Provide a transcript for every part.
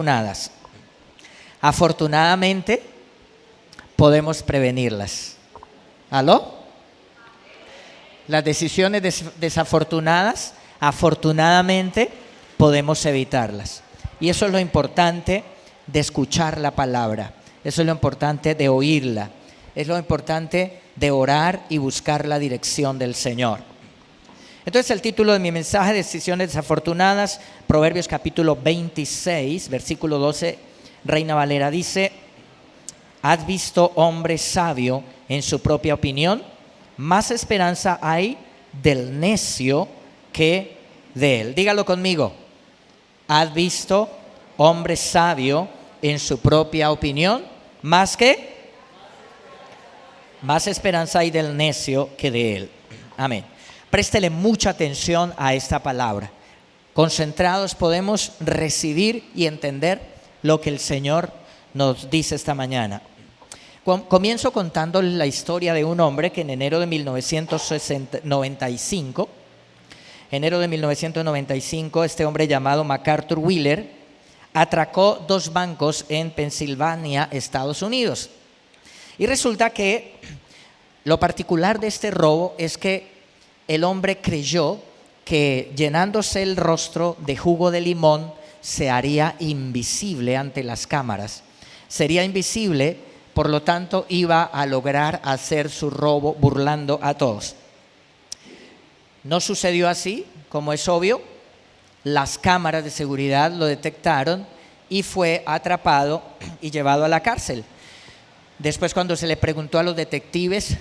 Afortunadas. Afortunadamente podemos prevenirlas. ¿Aló? Las decisiones desafortunadas, afortunadamente podemos evitarlas. Y eso es lo importante de escuchar la palabra. Eso es lo importante de oírla. Es lo importante de orar y buscar la dirección del Señor. Entonces el título de mi mensaje, Decisiones desafortunadas, Proverbios capítulo 26, versículo 12, Reina Valera dice: ¿has visto hombre sabio en su propia opinión? Más esperanza hay del necio que de él. Dígalo conmigo. ¿Has visto hombre sabio en su propia opinión? ¿Más qué? Más esperanza hay del necio que de él. Amén. Préstele mucha atención a esta palabra. Concentrados podemos recibir y entender lo que el Señor nos dice esta mañana. Comienzo contando la historia de un hombre que en enero de 1995, este hombre llamado MacArthur Wheeler atracó 2 bancos en Pensilvania, Estados Unidos. Y resulta que lo particular de este robo es que el hombre creyó que llenándose el rostro de jugo de limón se haría invisible ante las cámaras. Sería invisible, por lo tanto iba a lograr hacer su robo burlando a todos. No sucedió así, como es obvio. Las cámaras de seguridad lo detectaron y fue atrapado y llevado a la cárcel. Después, cuando se le preguntó a los detectives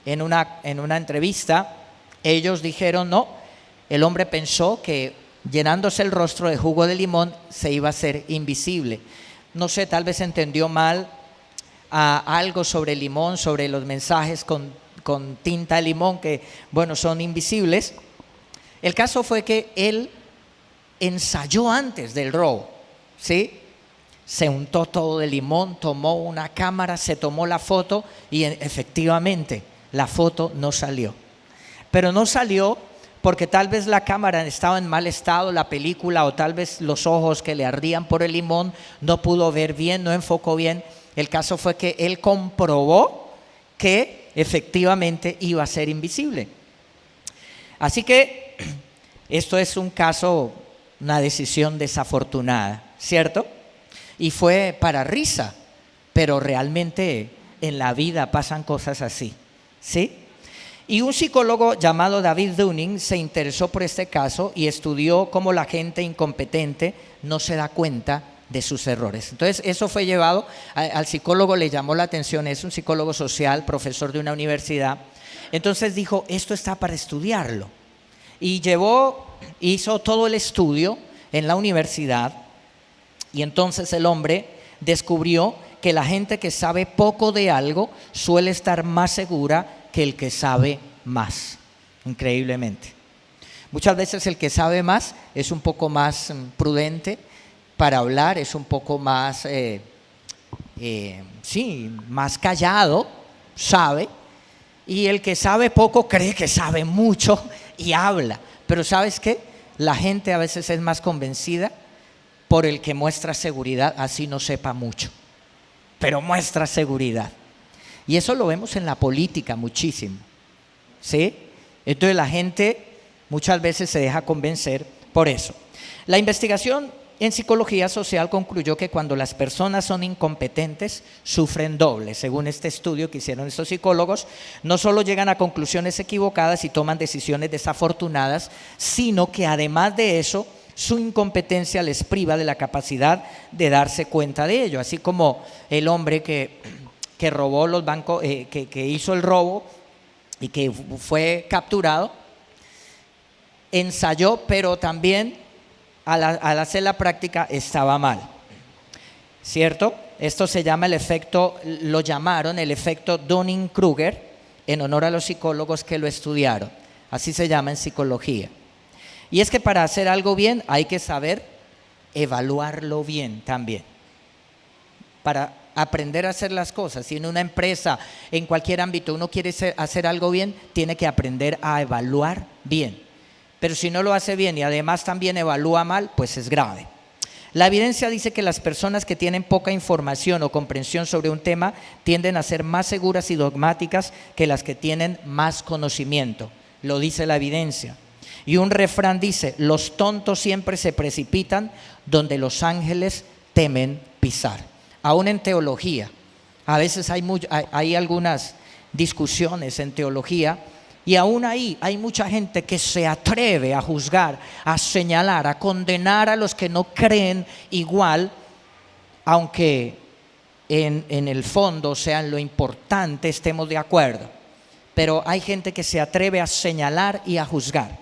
en una entrevista, ellos dijeron no, el hombre pensó que llenándose el rostro de jugo de limón se iba a hacer invisible. No sé, tal vez entendió mal algo sobre el limón, sobre los mensajes con tinta de limón que, bueno, son invisibles. El caso fue que él ensayó antes del robo, ¿sí? Se untó todo de limón, tomó una cámara, se tomó la foto y efectivamente la foto no salió. Pero no salió porque tal vez la cámara estaba en mal estado, la película, o tal vez los ojos que le ardían por el limón no pudo ver bien, no enfocó bien. El caso fue que él comprobó que efectivamente iba a ser invisible. Así que esto es un caso, una decisión desafortunada, ¿cierto? Y fue para risa, pero realmente en la vida pasan cosas así, ¿sí? Y un psicólogo llamado David Dunning se interesó por este caso y estudió cómo la gente incompetente no se da cuenta de sus errores. Entonces eso fue llevado, al psicólogo le llamó la atención, es un psicólogo social, profesor de una universidad. Entonces dijo, esto está para estudiarlo. Y hizo todo el estudio en la universidad. Y entonces el hombre descubrió que la gente que sabe poco de algo suele estar más segura que el que sabe más, increíblemente. Muchas veces el que sabe más es un poco más prudente para hablar, es un poco más, más callado, sabe, y el que sabe poco cree que sabe mucho y habla. Pero ¿sabes qué? La gente a veces es más convencida por el que muestra seguridad, así no sepa mucho, pero muestra seguridad. Y eso lo vemos en la política muchísimo, ¿sí? Entonces la gente muchas veces se deja convencer por eso. La investigación en psicología social concluyó que cuando las personas son incompetentes, sufren doble. Según este estudio que hicieron estos psicólogos, no solo llegan a conclusiones equivocadas y toman decisiones desafortunadas, sino que además de eso, su incompetencia les priva de la capacidad de darse cuenta de ello. Así como el hombre que robó los bancos, que hizo el robo y que fue capturado, ensayó, pero también al hacer la práctica estaba mal, ¿cierto? Esto se llama lo llamaron el efecto Dunning-Kruger, en honor a los psicólogos que lo estudiaron. Así se llama en psicología. Y es que para hacer algo bien hay que saber evaluarlo bien también. Para aprender a hacer las cosas. Si en una empresa, en cualquier ámbito, uno quiere hacer algo bien, tiene que aprender a evaluar bien. Pero si no lo hace bien y además también evalúa mal, pues es grave. La evidencia dice que las personas que tienen poca información o comprensión sobre un tema tienden a ser más seguras y dogmáticas que las que tienen más conocimiento. Lo dice la evidencia. Y un refrán dice: los tontos siempre se precipitan donde los ángeles temen pisar. Aún en teología, a veces hay algunas discusiones en teología, y aún ahí hay mucha gente que se atreve a juzgar, a señalar, a condenar a los que no creen igual, aunque en el fondo, o sea, en lo importante, estemos de acuerdo. Pero hay gente que se atreve a señalar y a juzgar.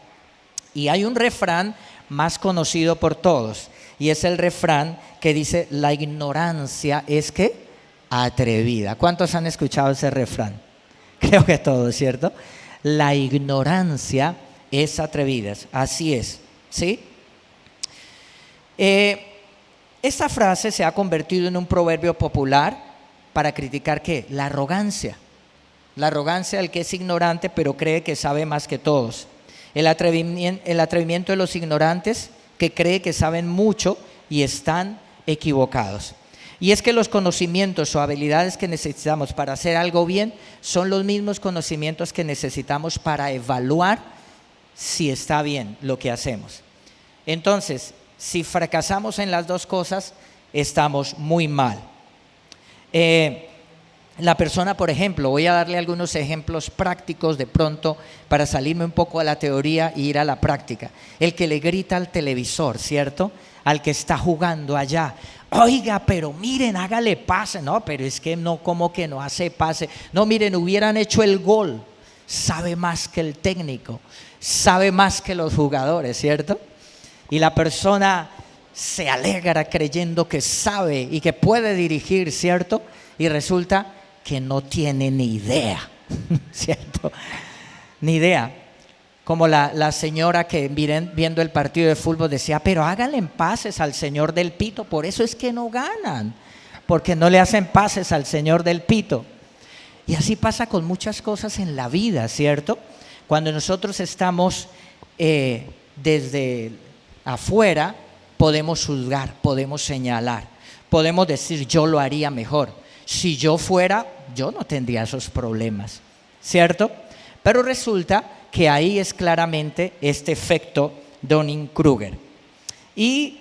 Y hay un refrán más conocido por todos, y es el refrán que dice: la ignorancia es ¿qué? Atrevida. ¿Cuántos han escuchado ese refrán? Creo que todos, ¿cierto? La ignorancia es atrevida. Así es, ¿sí? Esta frase se ha convertido en un proverbio popular para criticar ¿qué? La arrogancia. La arrogancia del que es ignorante pero cree que sabe más que todos. El atrevimiento de los ignorantes que cree que saben mucho y están equivocados. Y es que los conocimientos o habilidades que necesitamos para hacer algo bien son los mismos conocimientos que necesitamos para evaluar si está bien lo que hacemos. Entonces, si fracasamos en las dos cosas, estamos muy mal. La persona, por ejemplo, voy a darle algunos ejemplos prácticos de pronto para salirme un poco de la teoría e ir a la práctica. El que le grita al televisor, ¿cierto? Al que está jugando allá: oiga, pero miren, hágale pase. No, pero es que no, como que no hace pase. No, miren, hubieran hecho el gol. Sabe más que el técnico, sabe más que los jugadores, ¿cierto? Y la persona se alegra creyendo que sabe y que puede dirigir, ¿cierto? Y resulta que no tiene ni idea, ¿cierto? Ni idea. Como la señora que viendo el partido de fútbol decía: pero háganle pases al señor del pito, por eso es que no ganan, porque no le hacen pases al señor del pito. Y así pasa con muchas cosas en la vida, ¿cierto? Cuando nosotros estamos desde afuera, podemos juzgar, podemos señalar, podemos decir: yo lo haría mejor. Si yo fuera, yo no tendría esos problemas, ¿cierto? Pero resulta que ahí es claramente este efecto Dunning-Kruger. Y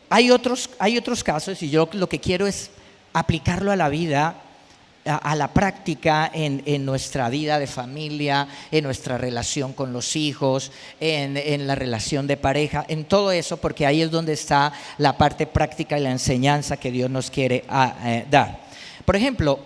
hay otros casos, y yo lo que quiero es aplicarlo a la vida, a la práctica en nuestra vida de familia, en nuestra relación con los hijos, en la relación de pareja, en todo eso, porque ahí es donde está la parte práctica y la enseñanza que Dios nos quiere dar. Por ejemplo,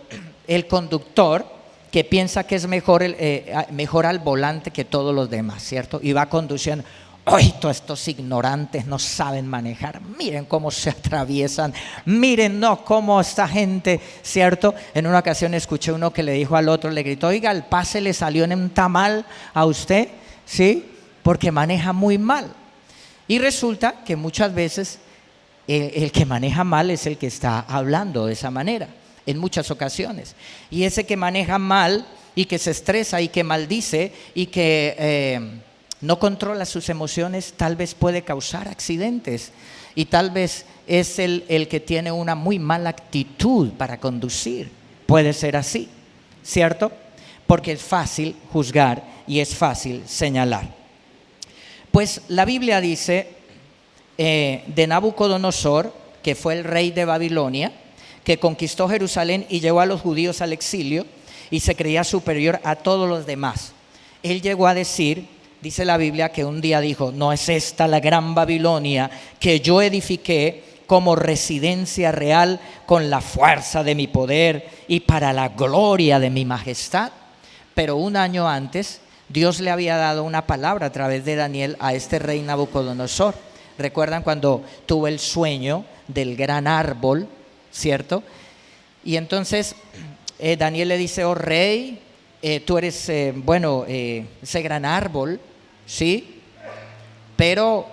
el conductor que piensa que es mejor al volante que todos los demás, ¿cierto? Y va conduciendo: ¡ay, todos estos ignorantes no saben manejar! Miren cómo se atraviesan, miren cómo esta gente, ¿cierto? En una ocasión escuché uno que le dijo al otro, le gritó: oiga, el pase le salió en un tamal a usted, ¿sí? Porque maneja muy mal. Y resulta que muchas veces el que maneja mal es el que está hablando de esa manera, en muchas ocasiones. Y ese que maneja mal y que se estresa y que maldice y que no controla sus emociones, tal vez puede causar accidentes, y tal vez es el que tiene una muy mala actitud para conducir. Puede ser así, ¿cierto? Porque es fácil juzgar y es fácil señalar. Pues la Biblia dice de Nabucodonosor, que fue el rey de Babilonia, que conquistó Jerusalén y llevó a los judíos al exilio y se creía superior a todos los demás. Él llegó a decir, dice la Biblia, que un día dijo: ¿no es esta la gran Babilonia que yo edifiqué como residencia real con la fuerza de mi poder y para la gloria de mi majestad? Pero un año antes Dios le había dado una palabra a través de Daniel a este rey Nabucodonosor. ¿Recuerdan cuando tuvo el sueño del gran árbol, cierto? Y entonces Daniel le dice: oh rey, tú eres, ese gran árbol, ¿sí? Pero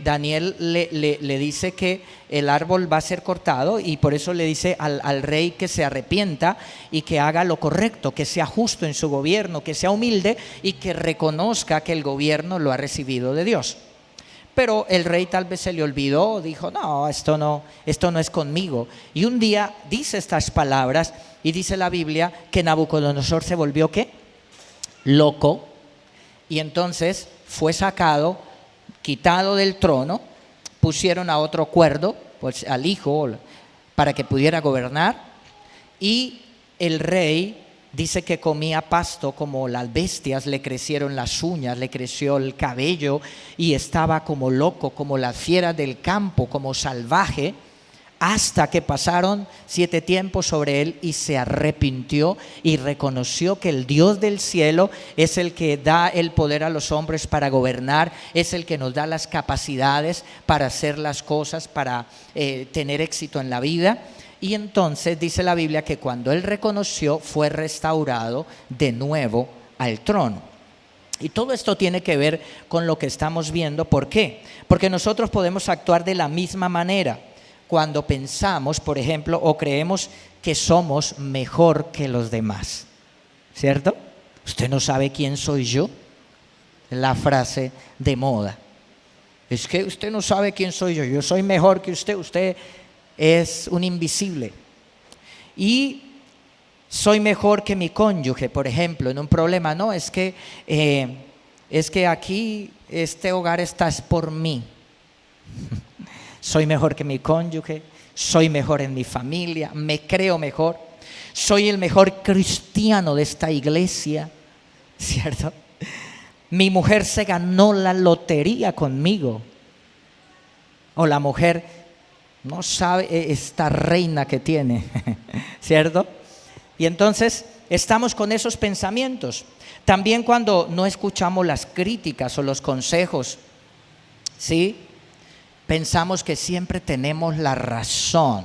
Daniel le dice que el árbol va a ser cortado, y por eso le dice al rey que se arrepienta y que haga lo correcto, que sea justo en su gobierno, que sea humilde y que reconozca que el gobierno lo ha recibido de Dios. Pero el rey tal vez se le olvidó, dijo, no, esto no es conmigo. Y un día dice estas palabras y dice la Biblia que Nabucodonosor se volvió ¿qué? Loco. Y entonces fue sacado, quitado del trono, pusieron a otro cuerdo, pues al hijo, para que pudiera gobernar. Y el rey dice que comía pasto como las bestias, le crecieron las uñas, le creció el cabello y estaba como loco, como las fieras del campo, como salvaje, hasta que pasaron 7 tiempos sobre él y se arrepintió y reconoció que el Dios del cielo es el que da el poder a los hombres para gobernar, es el que nos da las capacidades para hacer las cosas, para tener éxito en la vida. Y entonces dice la Biblia que cuando él reconoció, fue restaurado de nuevo al trono. Y todo esto tiene que ver con lo que estamos viendo. ¿Por qué? Porque nosotros podemos actuar de la misma manera cuando pensamos, por ejemplo, o creemos que somos mejor que los demás. ¿Cierto? ¿Usted no sabe quién soy yo? La frase de moda. Es que usted no sabe quién soy yo. Yo soy mejor que usted. Usted es un invisible. Y soy mejor que mi cónyuge, por ejemplo, en un problema. No, es que aquí este hogar está es por mí. Soy mejor que mi cónyuge, soy mejor en mi familia, me creo mejor, soy el mejor cristiano de esta iglesia, ¿cierto? Mi mujer se ganó la lotería conmigo. O la mujer no sabe esta reina que tiene, ¿cierto? Y entonces estamos con esos pensamientos. También cuando no escuchamos las críticas o los consejos, ¿sí? Pensamos que siempre tenemos la razón.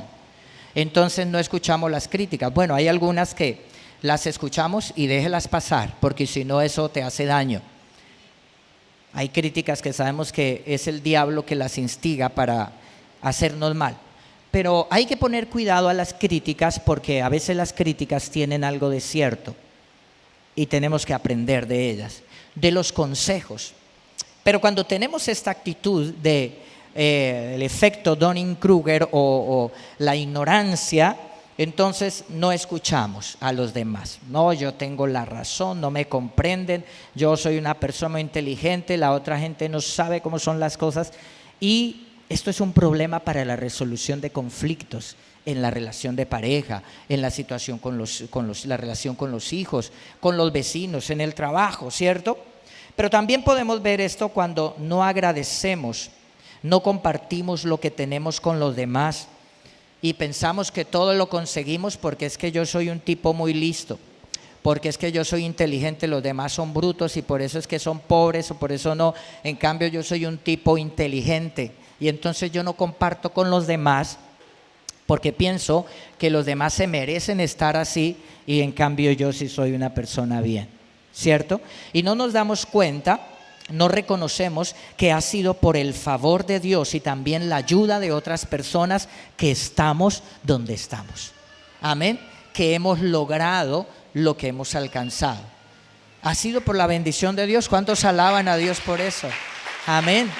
Entonces no escuchamos las críticas. Bueno, hay algunas que las escuchamos y déjelas pasar, porque si no eso te hace daño. Hay críticas que sabemos que es el diablo que las instiga para hacernos mal. Pero hay que poner cuidado a las críticas porque a veces las críticas tienen algo de cierto y tenemos que aprender de ellas, de los consejos. Pero cuando tenemos esta actitud de el efecto Dunning-Kruger o la ignorancia, entonces no escuchamos a los demás. No, yo tengo la razón, no me comprenden, yo soy una persona inteligente, la otra gente no sabe cómo son las cosas. Y esto es un problema para la resolución de conflictos en la relación de pareja, en la situación la relación con los hijos, con los vecinos, en el trabajo, ¿cierto? Pero también podemos ver esto cuando no agradecemos, no compartimos lo que tenemos con los demás y pensamos que todo lo conseguimos porque es que yo soy un tipo muy listo, porque es que yo soy inteligente, los demás son brutos y por eso es que son pobres o por eso no. En cambio yo soy un tipo inteligente y entonces yo no comparto con los demás porque pienso que los demás se merecen estar así y en cambio yo sí soy una persona bien, ¿cierto? Y no nos damos cuenta, no reconocemos que ha sido por el favor de Dios y también la ayuda de otras personas que estamos donde estamos. Amén. Que hemos logrado lo que hemos alcanzado. Ha sido por la bendición de Dios. ¿Cuántos alaban a Dios por eso? Amén.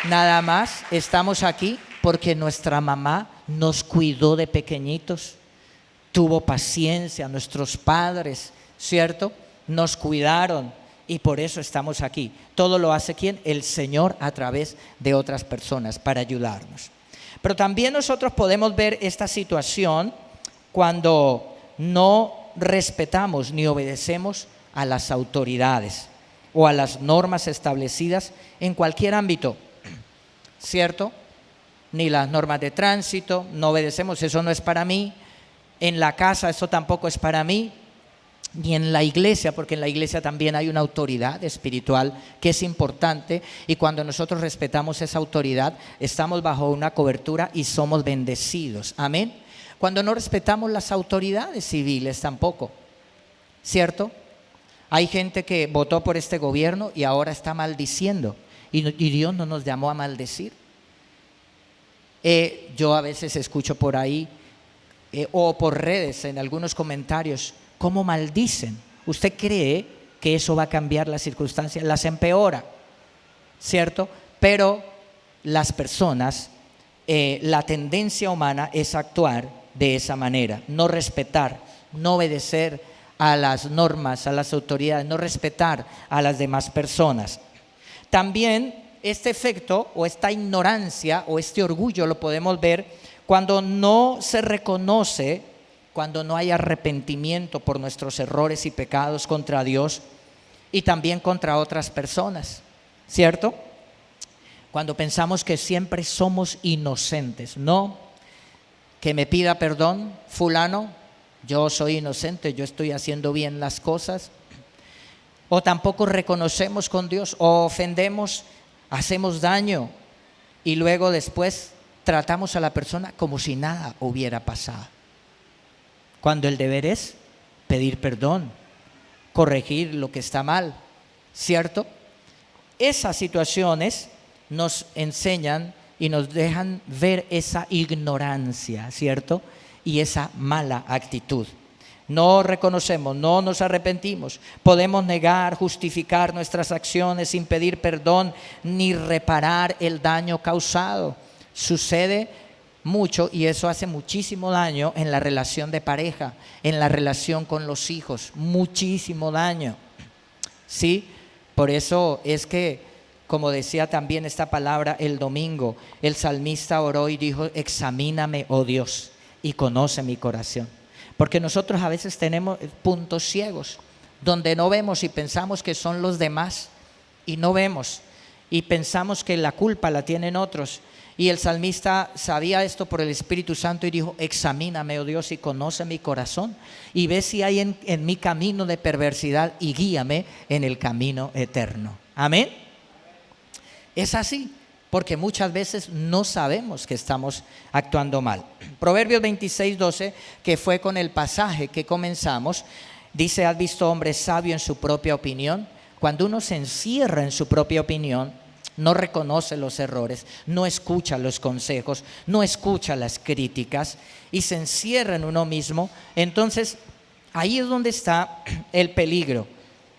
Nada más estamos aquí porque nuestra mamá nos cuidó de pequeñitos, tuvo paciencia, nuestros padres, ¿cierto? Nos cuidaron. Y por eso estamos aquí. Todo lo hace ¿quién? El Señor a través de otras personas para ayudarnos. Pero también nosotros podemos ver esta situación cuando no respetamos ni obedecemos a las autoridades o a las normas establecidas en cualquier ámbito, ¿cierto? Ni las normas de tránsito, no obedecemos, eso no es para mí. En la casa, eso tampoco es para mí. Ni en la iglesia, porque en la iglesia también hay una autoridad espiritual que es importante y cuando nosotros respetamos esa autoridad estamos bajo una cobertura y somos bendecidos, amén. Cuando no respetamos las autoridades civiles tampoco, ¿cierto? Hay gente que votó por este gobierno y ahora está maldiciendo y Dios no nos llamó a maldecir. Yo a veces escucho por ahí o por redes en algunos comentarios cómo maldicen. ¿Usted cree que eso va a cambiar las circunstancias? Las empeora. ¿cierto? Pero las personas, la tendencia humana es actuar de esa manera, no respetar, no obedecer a las normas, a las autoridades, no respetar a las demás personas. También este efecto o esta ignorancia o este orgullo lo podemos ver cuando no se reconoce, cuando no hay arrepentimiento por nuestros errores y pecados contra Dios y también contra otras personas, ¿cierto? Cuando pensamos que siempre somos inocentes, no, que me pida perdón fulano, yo soy inocente, yo estoy haciendo bien las cosas. O tampoco reconocemos con Dios, o ofendemos, hacemos daño y luego después tratamos a la persona como si nada hubiera pasado. Cuando el deber es pedir perdón, corregir lo que está mal, ¿cierto? Esas situaciones nos enseñan y nos dejan ver esa ignorancia, ¿cierto? Y esa mala actitud. No reconocemos, no nos arrepentimos, podemos negar, justificar nuestras acciones sin pedir perdón ni reparar el daño causado. Sucede mucho y eso hace muchísimo daño en la relación de pareja, en la relación con los hijos, muchísimo daño. Sí, por eso es que, como decía también esta palabra el domingo, el salmista oró y dijo: examíname, oh Dios, y conoce mi corazón. Porque nosotros a veces tenemos puntos ciegos donde no vemos y pensamos que son los demás y no vemos y pensamos que la culpa la tienen otros. Y el salmista sabía esto por el Espíritu Santo y dijo: examíname, oh Dios, y conoce mi corazón y ve si hay en mi camino de perversidad y guíame en el camino eterno. Amén. Es así. Porque muchas veces no sabemos que estamos actuando mal. Proverbios 26:12, que fue con el pasaje que comenzamos, dice: ¿has visto hombre sabio en su propia opinión? Cuando uno se encierra en su propia opinión, no reconoce los errores, no escucha los consejos, no escucha las críticas y se encierra en uno mismo, entonces ahí es donde está el peligro.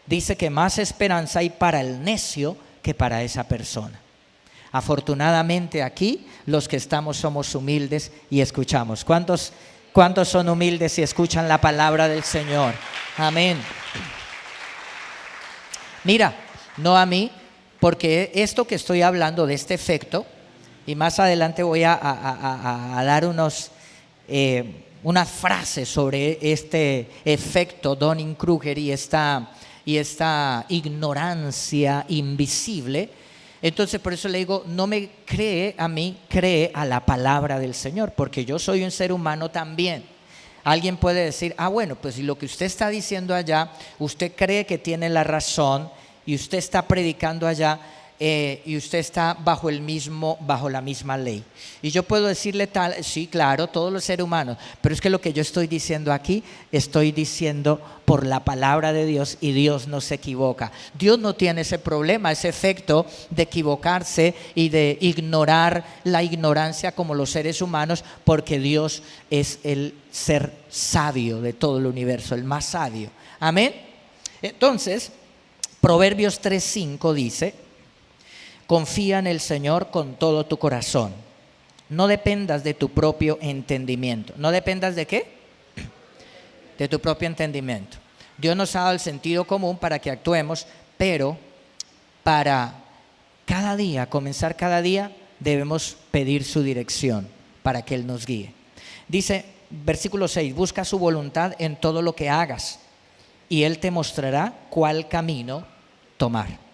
Dice que más esperanza hay para el necio que para esa persona. Afortunadamente aquí los que estamos somos humildes y escuchamos. ¿Cuántos son humildes y escuchan la palabra del Señor? Amén. Mira, no a mí, porque esto que estoy hablando de este efecto, y más adelante voy a dar unas frases sobre este efecto Dunning-Kruger y esta ignorancia invisible. Entonces por eso le digo: no me cree a mí, cree a la palabra del Señor, porque yo soy un ser humano también. Alguien puede decir: bueno, pues si lo que usted está diciendo allá, usted cree que tiene la razón y usted está predicando allá y usted está bajo la misma ley. Y yo puedo decirle sí, claro, todos los seres humanos, pero es que lo que yo estoy diciendo aquí, estoy diciendo por la palabra de Dios y Dios no se equivoca. Dios no tiene ese problema, ese efecto de equivocarse y de ignorar la ignorancia como los seres humanos, porque Dios es el ser sabio de todo el universo, el más sabio. Amén. Entonces, Proverbios 3:5 dice: confía en el Señor con todo tu corazón. No dependas de tu propio entendimiento. ¿No dependas de qué? De tu propio entendimiento. Dios nos ha dado el sentido común para que actuemos, pero para cada día, comenzar cada día, debemos pedir su dirección para que Él nos guíe. Dice, versículo 6, busca su voluntad en todo lo que hagas y Él te mostrará cuál camino tomar.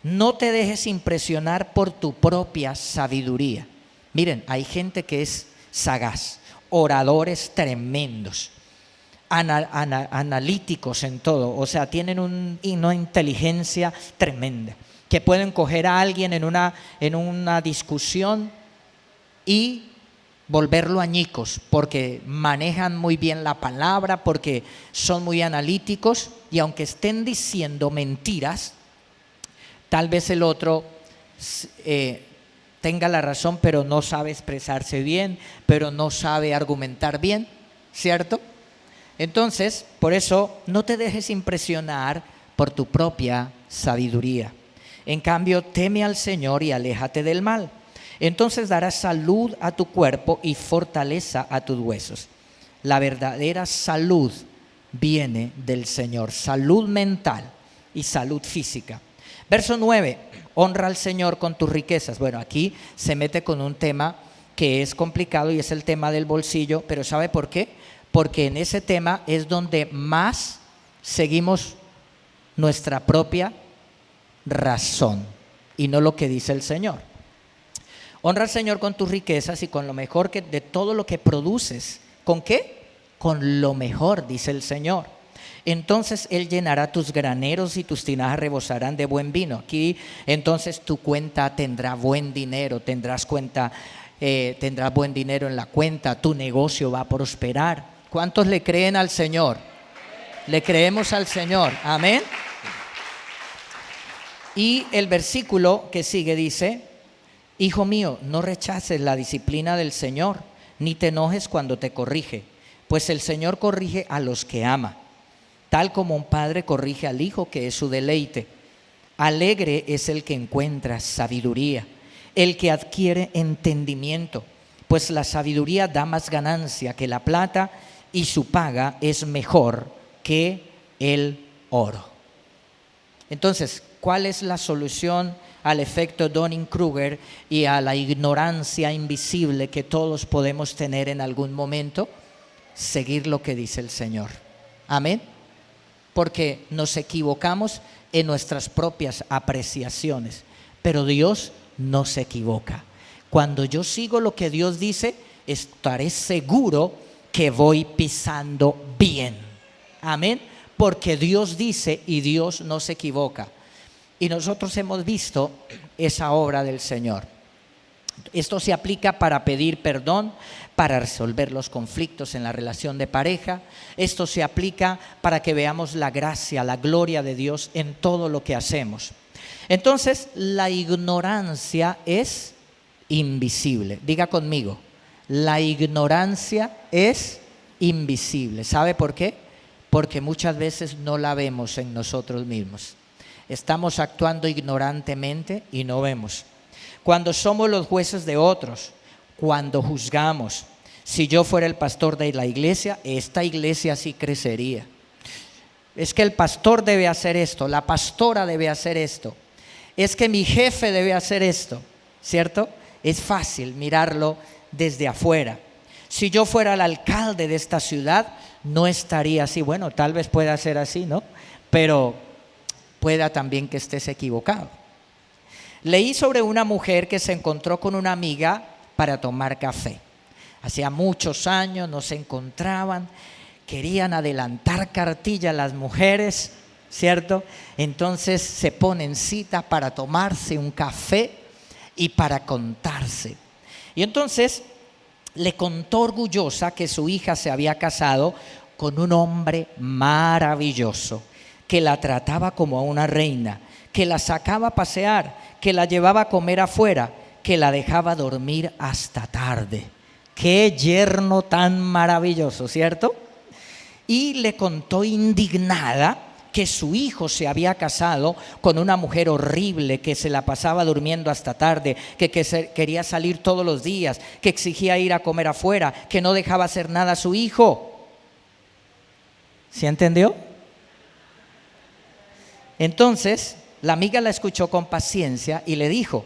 No te dejes impresionar por tu propia sabiduría. Miren, hay gente que es sagaz, oradores tremendos, analíticos en todo, o sea, tienen una inteligencia tremenda, que pueden coger a alguien en una discusión y volverlo añicos, porque manejan muy bien la palabra, porque son muy analíticos, y aunque estén diciendo mentiras, tal vez el otro tenga la razón, pero no sabe expresarse bien, pero no sabe argumentar bien, ¿cierto? Entonces, por eso, no te dejes impresionar por tu propia sabiduría. En cambio, teme al Señor y aléjate del mal. Entonces darás salud a tu cuerpo y fortaleza a tus huesos. La verdadera salud viene del Señor, salud mental y salud física. Verso 9, honra al Señor con tus riquezas. Bueno, aquí se mete con un tema que es complicado y es el tema del bolsillo, pero ¿sabe por qué? Porque en ese tema es donde más seguimos nuestra propia razón y no lo que dice el Señor. Honra al Señor con tus riquezas y con lo mejor de todo lo que produces. ¿Con qué? Con lo mejor, dice el Señor. Entonces Él llenará tus graneros y tus tinajas rebosarán de buen vino. Aquí entonces tu cuenta tendrá buen dinero, tendrás buen dinero en la cuenta, tu negocio va a prosperar. ¿Cuántos le creen al Señor? Le creemos al Señor, amén. Y el versículo que sigue dice: hijo mío, no rechaces la disciplina del Señor, ni te enojes cuando te corrige, pues el Señor corrige a los que ama, tal como un padre corrige al hijo, que es su deleite. Alegre es el que encuentra sabiduría, el que adquiere entendimiento, pues la sabiduría da más ganancia que la plata, y su paga es mejor que el oro. Entonces, ¿cuál es la solución al efecto Dunning-Kruger y a la ignorancia invisible que todos podemos tener en algún momento? Seguir lo que dice el Señor. Amén. Porque nos equivocamos en nuestras propias apreciaciones, pero Dios no se equivoca. Cuando yo sigo lo que Dios dice, estaré seguro que voy pisando bien. Amén. Porque Dios dice y Dios no se equivoca. Y nosotros hemos visto esa obra del Señor. Esto se aplica para pedir perdón, para resolver los conflictos en la relación de pareja. Esto se aplica para que veamos la gracia, la gloria de Dios en todo lo que hacemos. Entonces, la ignorancia es invisible. Diga conmigo, la ignorancia es invisible. ¿Sabe por qué? Porque muchas veces no la vemos en nosotros mismos. Estamos actuando ignorantemente y no vemos. Cuando somos los jueces de otros, cuando juzgamos. Si yo fuera el pastor de la iglesia, esta iglesia sí crecería. Es que el pastor debe hacer esto, la pastora debe hacer esto, es que mi jefe debe hacer esto, ¿cierto? Es fácil mirarlo desde afuera. Si yo fuera el alcalde de esta ciudad, no estaría así. Bueno, tal vez pueda ser así, ¿no? Pero pueda también que estés equivocado. Leí sobre una mujer que se encontró con una amiga para tomar café. Hacía muchos años no se encontraban, querían adelantar cartilla las mujeres, ¿cierto? Entonces se ponen cita para tomarse un café y para contarse. Y entonces le contó orgullosa que su hija se había casado con un hombre maravilloso, que la trataba como a una reina, que la sacaba a pasear, que la llevaba a comer afuera, que la dejaba dormir hasta tarde. Qué yerno tan maravilloso, ¿cierto? Y le contó indignada que su hijo se había casado con una mujer horrible, que se la pasaba durmiendo hasta tarde, que quería salir todos los días, que exigía ir a comer afuera, que no dejaba hacer nada a su hijo. ¿Sí entendió? Entonces, la amiga la escuchó con paciencia y le dijo: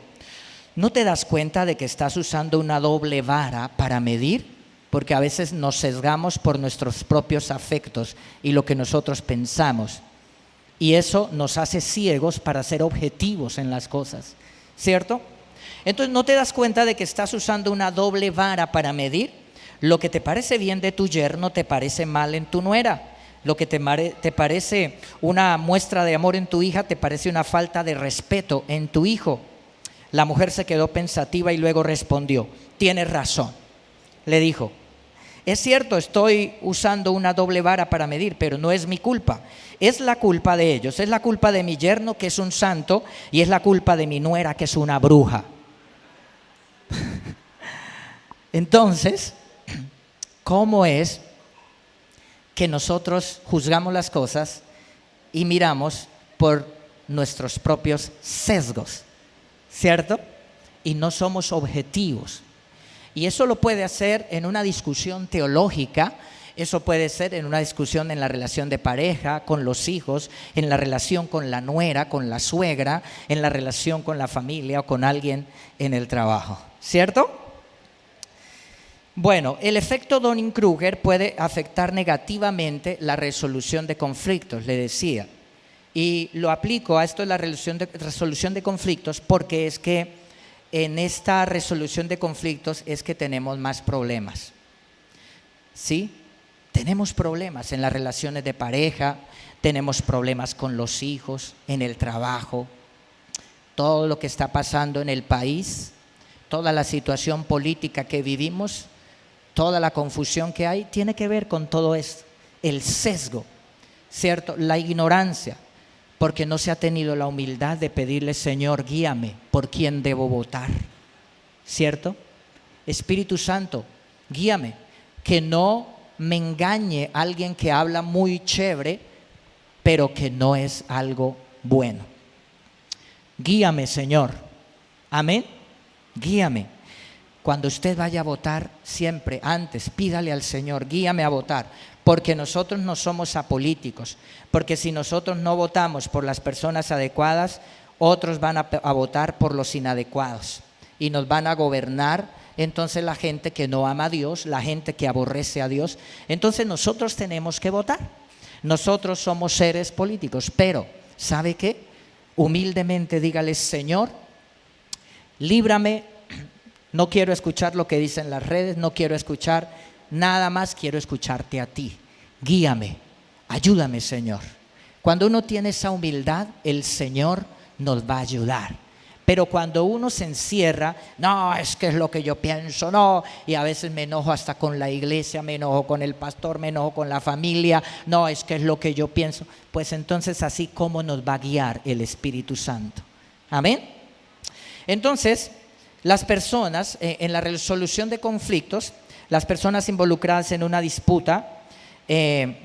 ¿no te das cuenta de que estás usando una doble vara para medir? Porque a veces nos sesgamos por nuestros propios afectos y lo que nosotros pensamos. Y eso nos hace ciegos para ser objetivos en las cosas, ¿cierto? Entonces, ¿no te das cuenta de que estás usando una doble vara para medir? Lo que te parece bien de tu yerno te parece mal en tu nuera. Lo que te parece una muestra de amor en tu hija te parece una falta de respeto en tu hijo. La mujer se quedó pensativa y luego respondió: tienes razón. Le dijo: es cierto, estoy usando una doble vara para medir, pero no es mi culpa. Es la culpa de ellos, es la culpa de mi yerno, que es un santo, y es la culpa de mi nuera, que es una bruja. Entonces, ¿cómo es que nosotros juzgamos las cosas y miramos por nuestros propios sesgos, ¿cierto? Y no somos objetivos. Y eso lo puede hacer en una discusión teológica, eso puede ser en una discusión en la relación de pareja, con los hijos, en la relación con la nuera, con la suegra, en la relación con la familia o con alguien en el trabajo, ¿cierto? Bueno, el efecto Dunning-Kruger puede afectar negativamente la resolución de conflictos, le decía. Y lo aplico a esto de la resolución de conflictos porque es que en esta resolución de conflictos es que tenemos más problemas. ¿Sí? Tenemos problemas en las relaciones de pareja, tenemos problemas con los hijos, en el trabajo, todo lo que está pasando en el país, toda la situación política que vivimos, toda la confusión que hay, tiene que ver con todo esto. El sesgo, ¿cierto? La ignorancia, porque no se ha tenido la humildad de pedirle, Señor, guíame por quién debo votar, ¿cierto? Espíritu Santo, guíame, que no me engañe alguien que habla muy chévere, pero que no es algo bueno. Guíame, Señor. Amén. Guíame. Cuando usted vaya a votar, siempre antes pídale al Señor, guíame a votar, porque nosotros no somos apolíticos, porque si nosotros no votamos por las personas adecuadas, otros van a votar por los inadecuados y nos van a gobernar. Entonces la gente que no ama a Dios, la gente que aborrece a Dios, entonces nosotros tenemos que votar. Nosotros somos seres políticos, pero ¿sabe qué? Humildemente dígale, Señor, líbrame, no quiero escuchar lo que dicen las redes, no quiero escuchar nada más, quiero escucharte a ti. Guíame, ayúdame, Señor. Cuando uno tiene esa humildad, el Señor nos va a ayudar. Pero cuando uno se encierra, no, es que es lo que yo pienso, no, y a veces me enojo hasta con la iglesia, me enojo con el pastor, me enojo con la familia, no, es que es lo que yo pienso, pues entonces así como nos va a guiar el Espíritu Santo. Amén. Entonces, las personas, en la resolución de conflictos, las personas involucradas en una disputa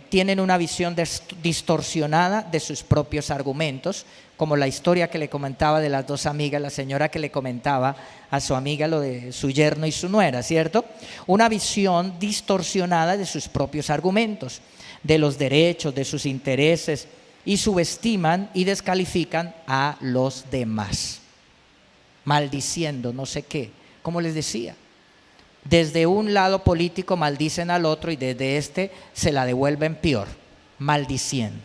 tienen una visión distorsionada de sus propios argumentos, como la historia que le comentaba de las dos amigas, la señora que le comentaba a su amiga lo de su yerno y su nuera, ¿cierto? Una visión distorsionada de sus propios argumentos, de los derechos, de sus intereses, y subestiman y descalifican a los demás, maldiciendo no sé qué, como les decía. Desde un lado político maldicen al otro y desde este se la devuelven peor, maldiciendo.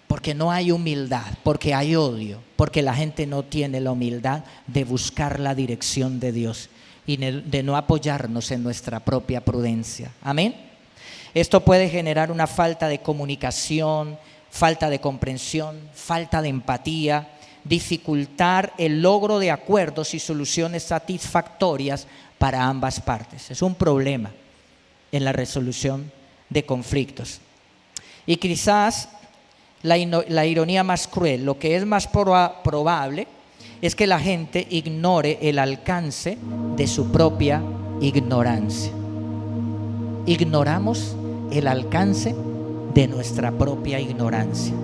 Porque no hay humildad, porque hay odio, porque la gente no tiene la humildad de buscar la dirección de Dios y de no apoyarnos en nuestra propia prudencia. Amén. Esto puede generar una falta de comunicación, falta de comprensión, falta de empatía, dificultar el logro de acuerdos y soluciones satisfactorias para ambas partes. Es un problema en la resolución de conflictos. Y quizás la ironía más cruel, lo que es más probable es que la gente ignore el alcance de su propia ignorancia. Ignoramos el alcance de nuestra propia ignorancia,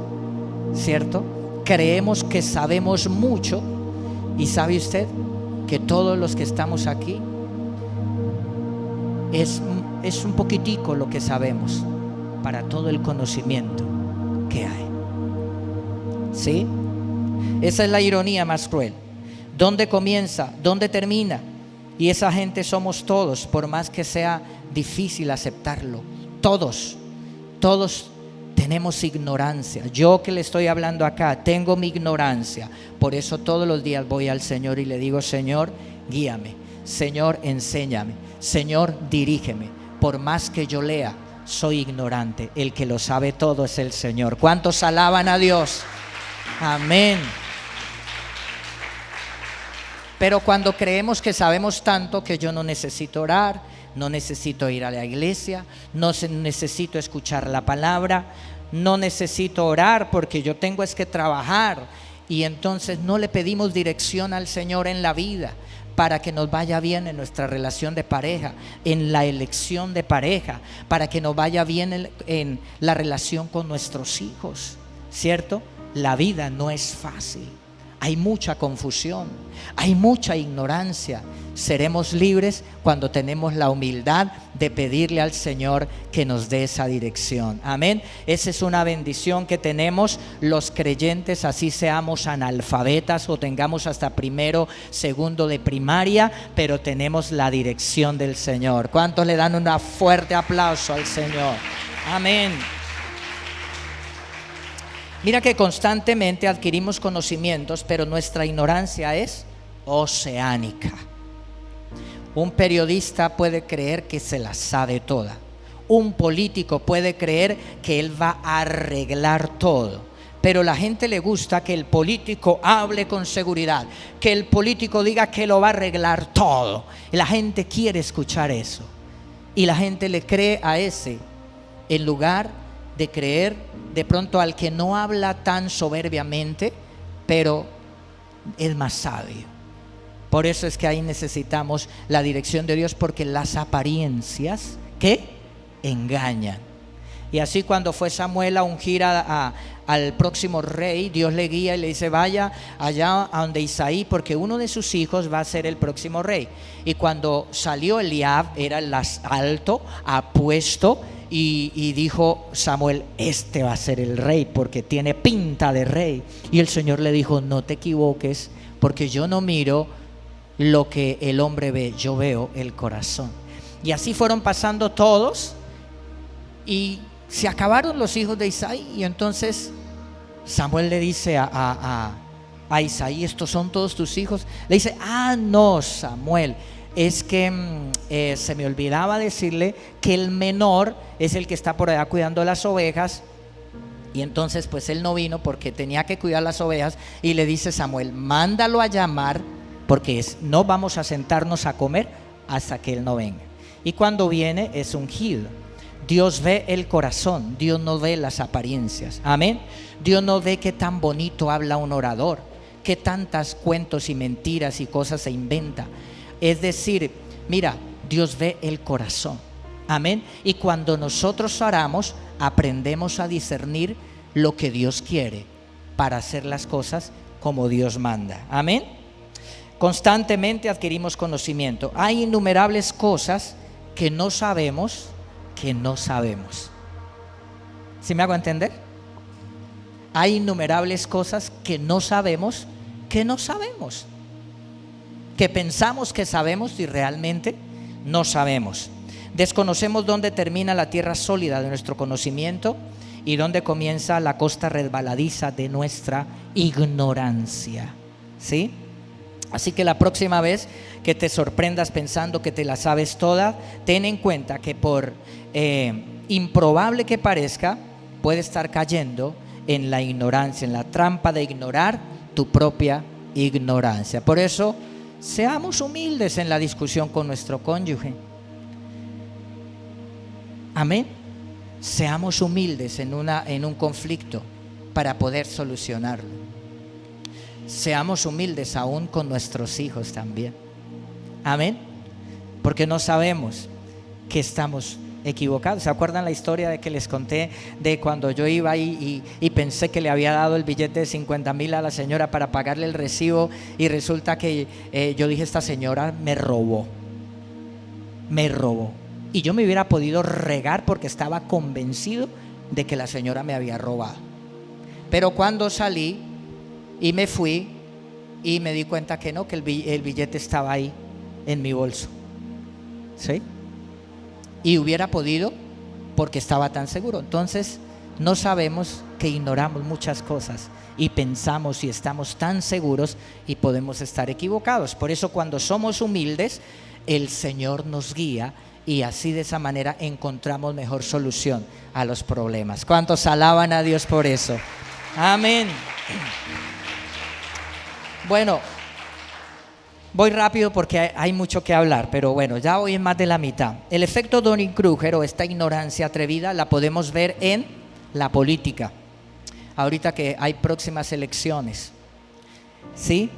¿cierto? Creemos que sabemos mucho y ¿sabe usted que todos los que estamos aquí es un poquitico lo que sabemos para todo el conocimiento que hay? ¿Sí? Esa es la ironía más cruel. ¿Dónde comienza? ¿Dónde termina? Y esa gente somos todos, por más que sea difícil aceptarlo. Todos tenemos ignorancia. Yo que le estoy hablando acá, tengo mi ignorancia. Por eso todos los días voy al Señor y le digo, Señor, guíame. Señor, enséñame. Señor, dirígeme. Por más que yo lea, soy ignorante. El que lo sabe todo es el Señor. ¿Cuántos alaban a Dios? Amén. Pero cuando creemos que sabemos tanto que yo no necesito orar, no necesito ir a la iglesia, no necesito escuchar la palabra, no necesito orar porque yo tengo es que trabajar, y entonces no le pedimos dirección al Señor en la vida para que nos vaya bien en nuestra relación de pareja, en la elección de pareja, para que nos vaya bien en la relación con nuestros hijos, ¿cierto? la vida no es fácil. Hay mucha confusión, hay mucha ignorancia. Seremos libres cuando tenemos la humildad de pedirle al Señor que nos dé esa dirección. Amén. Esa es una bendición que tenemos los creyentes, así seamos analfabetas o tengamos hasta primero, segundo de primaria, pero tenemos la dirección del Señor. ¿Cuántos le dan un fuerte aplauso al Señor? Amén. Mira que constantemente adquirimos conocimientos, pero nuestra ignorancia es oceánica. Un periodista puede creer que se la sabe toda. Un político puede creer que él va a arreglar todo. Pero a la gente le gusta que el político hable con seguridad, que el político diga que lo va a arreglar todo. Y la gente quiere escuchar eso. Y la gente le cree a ese, en lugar de creer de pronto al que no habla tan soberbiamente, pero es más sabio. Por eso es que ahí necesitamos la dirección de Dios, porque las apariencias, ¿qué? Engañan. Y así cuando fue Samuel a ungir al próximo rey, Dios le guía y le dice: vaya allá a donde Isaí, porque uno de sus hijos va a ser el próximo rey. Y cuando salió Eliab, era el más alto, apuesto, y dijo Samuel: este va a ser el rey porque tiene pinta de rey. Y el Señor le dijo: no te equivoques, porque yo no miro lo que el hombre ve, yo veo el corazón. Y así fueron pasando todos, y se acabaron los hijos de Isaí. Y entonces Samuel le dice a Isaí: estos son todos tus hijos. Le dice: no, Samuel, es que se me olvidaba decirle que el menor es el que está por allá cuidando las ovejas. Y entonces pues él no vino porque tenía que cuidar las ovejas. Y le dice Samuel: mándalo a llamar, porque no vamos a sentarnos a comer hasta que él no venga. Y cuando viene es ungido. Dios ve el corazón, Dios no ve las apariencias. Amén. Dios no ve qué tan bonito habla un orador, qué tantas cuentos y mentiras y cosas se inventa. Es decir, mira, Dios ve el corazón. Amén. Y cuando nosotros oramos, aprendemos a discernir lo que Dios quiere para hacer las cosas como Dios manda. Amén. Constantemente adquirimos conocimiento. Hay innumerables cosas que no sabemos. ¿Sí me hago entender? Hay innumerables cosas que no sabemos, que pensamos que sabemos y realmente no sabemos. Desconocemos dónde termina la tierra sólida de nuestro conocimiento y dónde comienza la costa resbaladiza de nuestra ignorancia. ¿Sí? Así que la próxima vez que te sorprendas pensando que te la sabes toda, ten en cuenta que por improbable que parezca, puede estar cayendo en la ignorancia, en la trampa de ignorar tu propia ignorancia. Por eso, seamos humildes en la discusión con nuestro cónyuge. Amén. Seamos humildes en un conflicto para poder solucionarlo. Seamos humildes aún con nuestros hijos también. Amén. Porque no sabemos que estamos equivocados. ¿Se acuerdan la historia de que les conté de cuando yo iba ahí y pensé que le había dado el billete de 50,000 a la señora para pagarle el recibo, y resulta que yo dije: esta señora me robó. Y yo me hubiera podido regar porque estaba convencido de que la señora me había robado. Pero cuando salí y me fui y me di cuenta que no, que el billete estaba ahí en mi bolso. ¿Sí? Y hubiera podido porque estaba tan seguro. Entonces no sabemos que ignoramos muchas cosas y pensamos y estamos tan seguros y podemos estar equivocados. Por eso cuando somos humildes, el Señor nos guía y así de esa manera encontramos mejor solución a los problemas. ¿Cuántos alaban a Dios por eso? Amén. Bueno, voy rápido porque hay mucho que hablar, pero bueno, ya voy en más de la mitad. El efecto Dunning-Kruger, o esta ignorancia atrevida, la podemos ver en la política. Ahorita que hay próximas elecciones, ¿sí?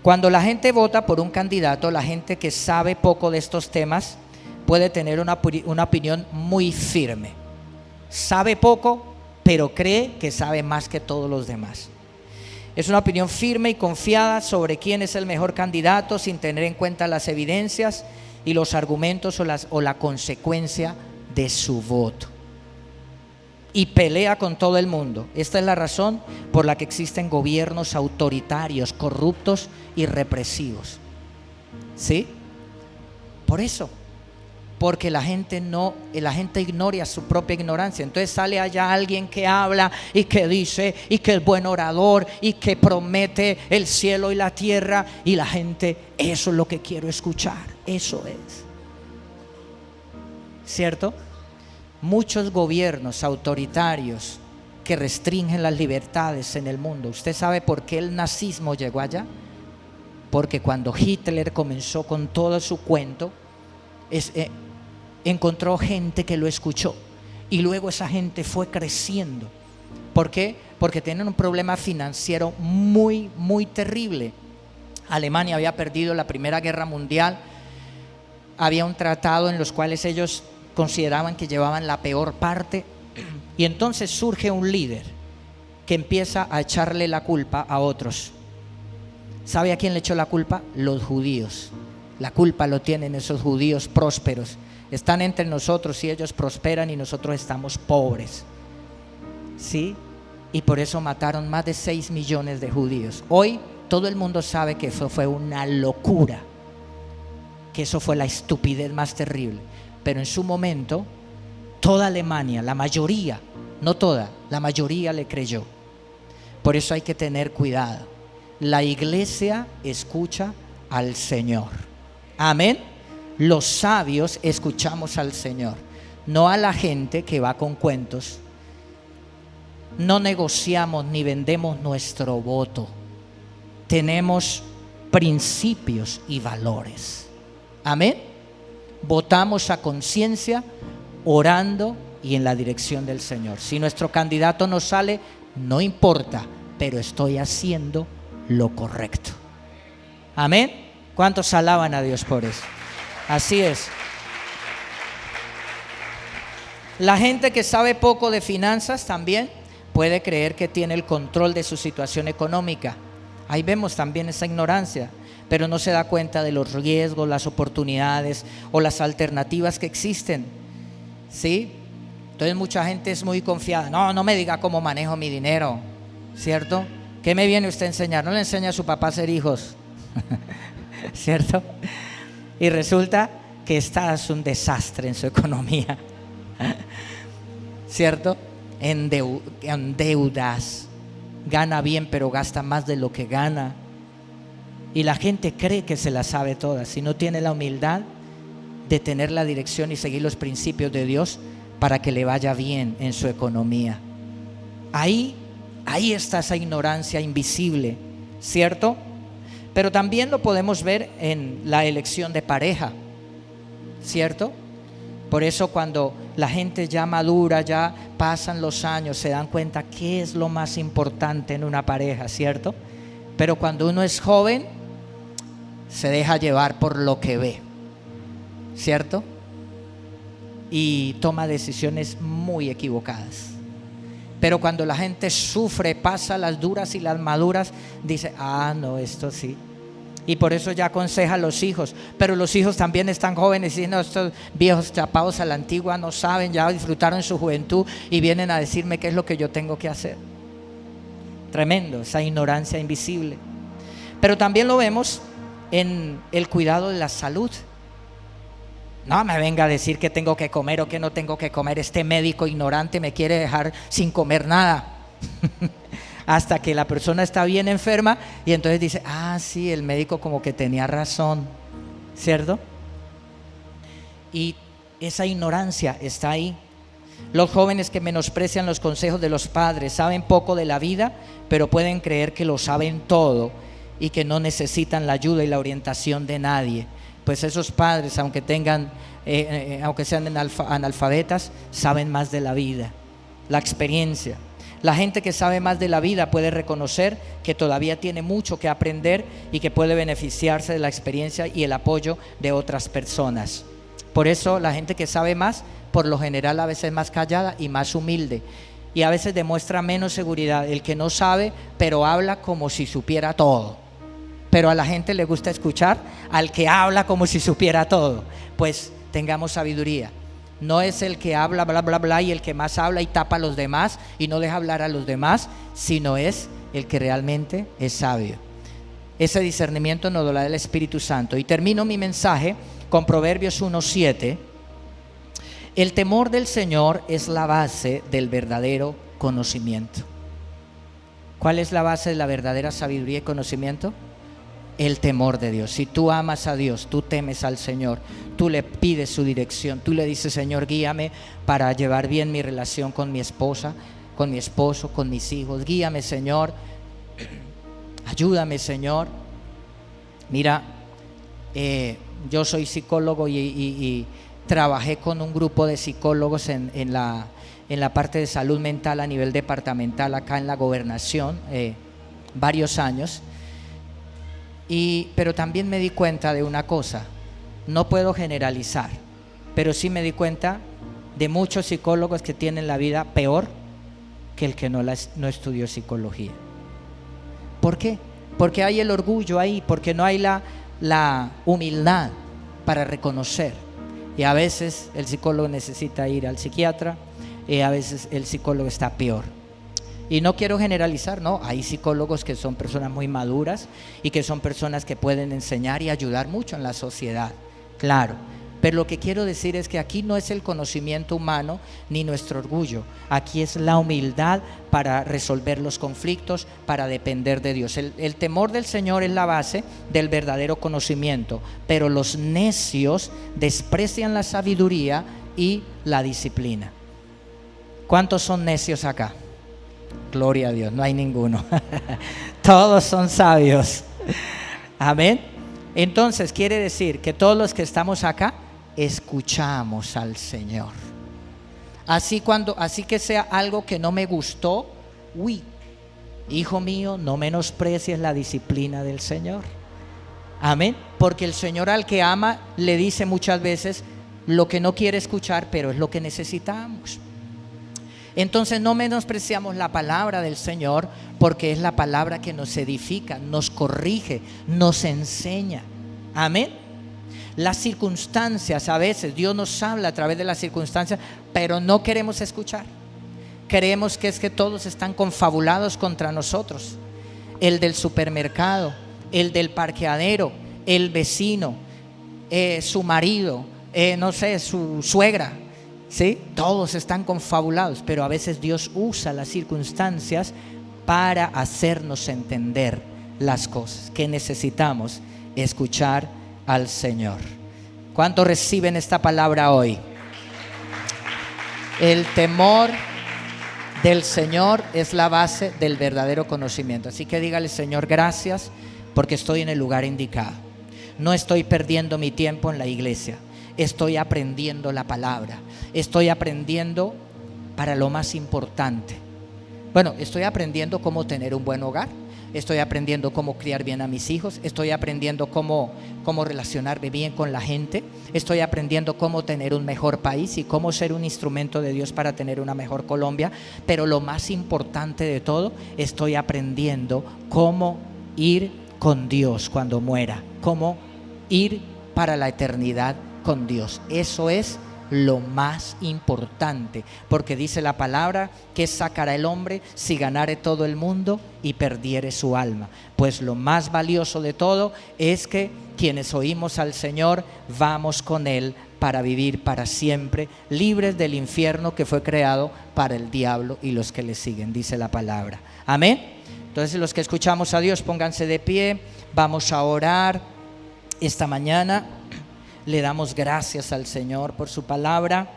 Cuando la gente vota por un candidato, la gente que sabe poco de estos temas puede tener una opinión muy firme. Sabe poco, pero cree que sabe más que todos los demás. Es una opinión firme y confiada sobre quién es el mejor candidato sin tener en cuenta las evidencias y los argumentos o la consecuencia de su voto. Y pelea con todo el mundo. Esta es la razón por la que existen gobiernos autoritarios, corruptos y represivos. ¿Sí? Por eso. Porque la gente ignora su propia ignorancia. Entonces sale allá alguien que habla y que dice y que es buen orador y que promete el cielo y la tierra, y la gente, eso es lo que quiero escuchar, eso es. ¿Cierto? Muchos gobiernos autoritarios que restringen las libertades en el mundo. ¿Usted sabe por qué el nazismo llegó allá? Porque cuando Hitler comenzó con todo su cuento, encontró gente que lo escuchó, y luego esa gente fue creciendo. ¿Por qué? Porque tienen un problema financiero muy, muy terrible. Alemania había perdido la Primera Guerra Mundial. Había un tratado en los cuales ellos consideraban que llevaban la peor parte, y entonces surge un líder que empieza a echarle la culpa a otros. ¿Sabe a quién le echó la culpa? Los judíos. La culpa lo tienen esos judíos prósperos. Están entre nosotros y ellos prosperan y nosotros estamos pobres. ¿Sí? Y por eso mataron más de 6 millones de judíos. Hoy todo el mundo sabe que eso fue una locura, que eso fue la estupidez más terrible. Pero en su momento, toda Alemania, la mayoría, no toda, la mayoría le creyó. Por eso hay que tener cuidado. La iglesia escucha al Señor. Amén. Los sabios escuchamos al Señor, no a la gente que va con cuentos. No negociamos ni vendemos nuestro voto. Tenemos principios y valores. Amén. Votamos a conciencia, orando y en la dirección del Señor. Si nuestro candidato no sale, no importa, pero estoy haciendo lo correcto. Amén. ¿Cuántos alaban a Dios por eso? Así es. La gente que sabe poco de finanzas también puede creer que tiene el control de su situación económica. Ahí vemos también esa ignorancia, pero no se da cuenta de los riesgos, las oportunidades o las alternativas que existen. ¿Sí? Entonces mucha gente es muy confiada. No me diga cómo manejo mi dinero, ¿cierto? ¿Qué me viene usted a enseñar? No le enseña a su papá a ser hijos, ¿cierto? Y resulta que está es un desastre en su economía, ¿cierto? En deudas, gana bien pero gasta más de lo que gana, y la gente cree que se la sabe todas y no tiene la humildad de tener la dirección y seguir los principios de Dios para que le vaya bien en su economía. Ahí está esa ignorancia invisible, ¿cierto? Pero también lo podemos ver en la elección de pareja, ¿cierto? Por eso cuando la gente ya madura, ya pasan los años, se dan cuenta qué es lo más importante en una pareja, ¿cierto? Pero cuando uno es joven, se deja llevar por lo que ve, ¿cierto? Y toma decisiones muy equivocadas. Pero cuando la gente sufre, pasa las duras y las maduras, dice, no, esto sí. Y por eso ya aconseja a los hijos. Pero los hijos también están jóvenes y dicen, no, estos viejos chapados a la antigua no saben, ya disfrutaron su juventud y vienen a decirme qué es lo que yo tengo que hacer. Tremendo, esa ignorancia invisible. Pero también lo vemos en el cuidado de la salud. No me venga a decir qué tengo que comer o qué no tengo que comer. Este médico ignorante me quiere dejar sin comer nada. Hasta que la persona está bien enferma y entonces dice, sí, el médico como que tenía razón, ¿cierto? Y esa ignorancia está ahí. Los jóvenes que menosprecian los consejos de los padres saben poco de la vida, pero pueden creer que lo saben todo y que no necesitan la ayuda y la orientación de nadie. Pues esos padres, aunque sean analfabetas, saben más de la vida, la experiencia. La gente que sabe más de la vida puede reconocer que todavía tiene mucho que aprender y que puede beneficiarse de la experiencia y el apoyo de otras personas. Por eso la gente que sabe más, por lo general a veces es más callada y más humilde. y a veces demuestra menos seguridad el que no sabe, pero habla como si supiera todo. Pero a la gente le gusta escuchar al que habla como si supiera todo. Pues tengamos sabiduría. No es el que habla bla bla bla y el que más habla y tapa a los demás y no deja hablar a los demás, sino es el que realmente es sabio. Ese discernimiento nos lo da el Espíritu Santo. Y termino mi mensaje con Proverbios 1:7. El temor del Señor es la base del verdadero conocimiento. ¿Cuál es la base de la verdadera sabiduría y conocimiento? El temor de Dios. Si tú amas a Dios, tú temes al Señor, tú le pides su dirección, tú le dices: Señor, guíame para llevar bien mi relación con mi esposa, con mi esposo, con mis hijos. Guíame, Señor, ayúdame, Señor. Mira, yo soy psicólogo y trabajé con un grupo de psicólogos en la parte de salud mental a nivel departamental acá en la gobernación, varios años. Pero también me di cuenta de una cosa: no puedo generalizar, pero sí me di cuenta de muchos psicólogos que tienen la vida peor que el que no estudió psicología. ¿Por qué? Porque hay el orgullo ahí, porque no hay la humildad para reconocer. Y a veces el psicólogo necesita ir al psiquiatra, y a veces el psicólogo está peor. Y no quiero generalizar, no, hay psicólogos que son personas muy maduras y que son personas que pueden enseñar y ayudar mucho en la sociedad, claro. Pero lo que quiero decir es que aquí no es el conocimiento humano ni nuestro orgullo, aquí es la humildad para resolver los conflictos, para depender de Dios. El temor del Señor es la base del verdadero conocimiento, pero los necios desprecian la sabiduría y la disciplina. ¿Cuántos son necios acá? Gloria a Dios, no hay ninguno. Todos son sabios. Amén. Entonces quiere decir que todos los que estamos acá escuchamos al Señor. Así que sea algo que no me gustó, hijo mío, no menosprecies la disciplina del Señor. Amén. Porque el Señor al que ama le dice muchas veces lo que no quiere escuchar, pero es lo que necesitamos. Entonces no menospreciamos la palabra del Señor, porque es la palabra que nos edifica, nos corrige, nos enseña. Amén. Las circunstancias, a veces Dios nos habla a través de las circunstancias, pero no queremos escuchar. Creemos que es que todos están confabulados contra nosotros. El del supermercado, el del parqueadero, el vecino, su marido, no sé, su suegra. ¿Sí? Todos están confabulados, pero a veces Dios usa las circunstancias para hacernos entender las cosas que necesitamos escuchar al Señor. ¿Cuántos reciben esta palabra hoy? El temor del Señor es la base del verdadero conocimiento. Así que dígale: Señor, gracias porque estoy en el lugar indicado. No estoy perdiendo mi tiempo en la iglesia. Estoy aprendiendo la palabra. Estoy aprendiendo para lo más importante. Bueno, estoy aprendiendo cómo tener un buen hogar. Estoy aprendiendo cómo criar bien a mis hijos. Estoy aprendiendo cómo relacionarme bien con la gente. Estoy aprendiendo cómo tener un mejor país y cómo ser un instrumento de Dios para tener una mejor Colombia. Pero lo más importante de todo, estoy aprendiendo cómo ir con Dios cuando muera. Cómo ir para la eternidad con Dios. Eso es lo más importante, porque dice la palabra: que sacará el hombre si ganare todo el mundo y perdiere su alma. Pues lo más valioso de todo es que quienes oímos al Señor vamos con Él para vivir para siempre, libres del infierno que fue creado para el diablo y los que le siguen, dice la palabra. Amén. Entonces, los que escuchamos a Dios, pónganse de pie. Vamos a orar esta mañana. Le damos gracias al Señor por su palabra.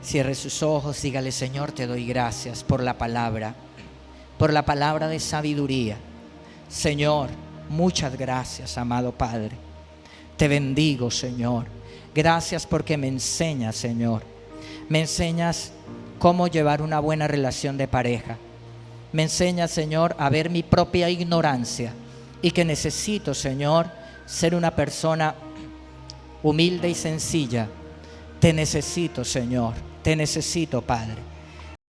Cierre sus ojos, dígale: Señor, te doy gracias por la palabra de sabiduría. Señor, muchas gracias, amado Padre. Te bendigo, Señor. Gracias porque me enseñas, Señor. Me enseñas cómo llevar una buena relación de pareja. Me enseñas, Señor, a ver mi propia ignorancia y que necesito, Señor, ser una persona humilde y sencilla. Te necesito, Señor. te necesito, Padre.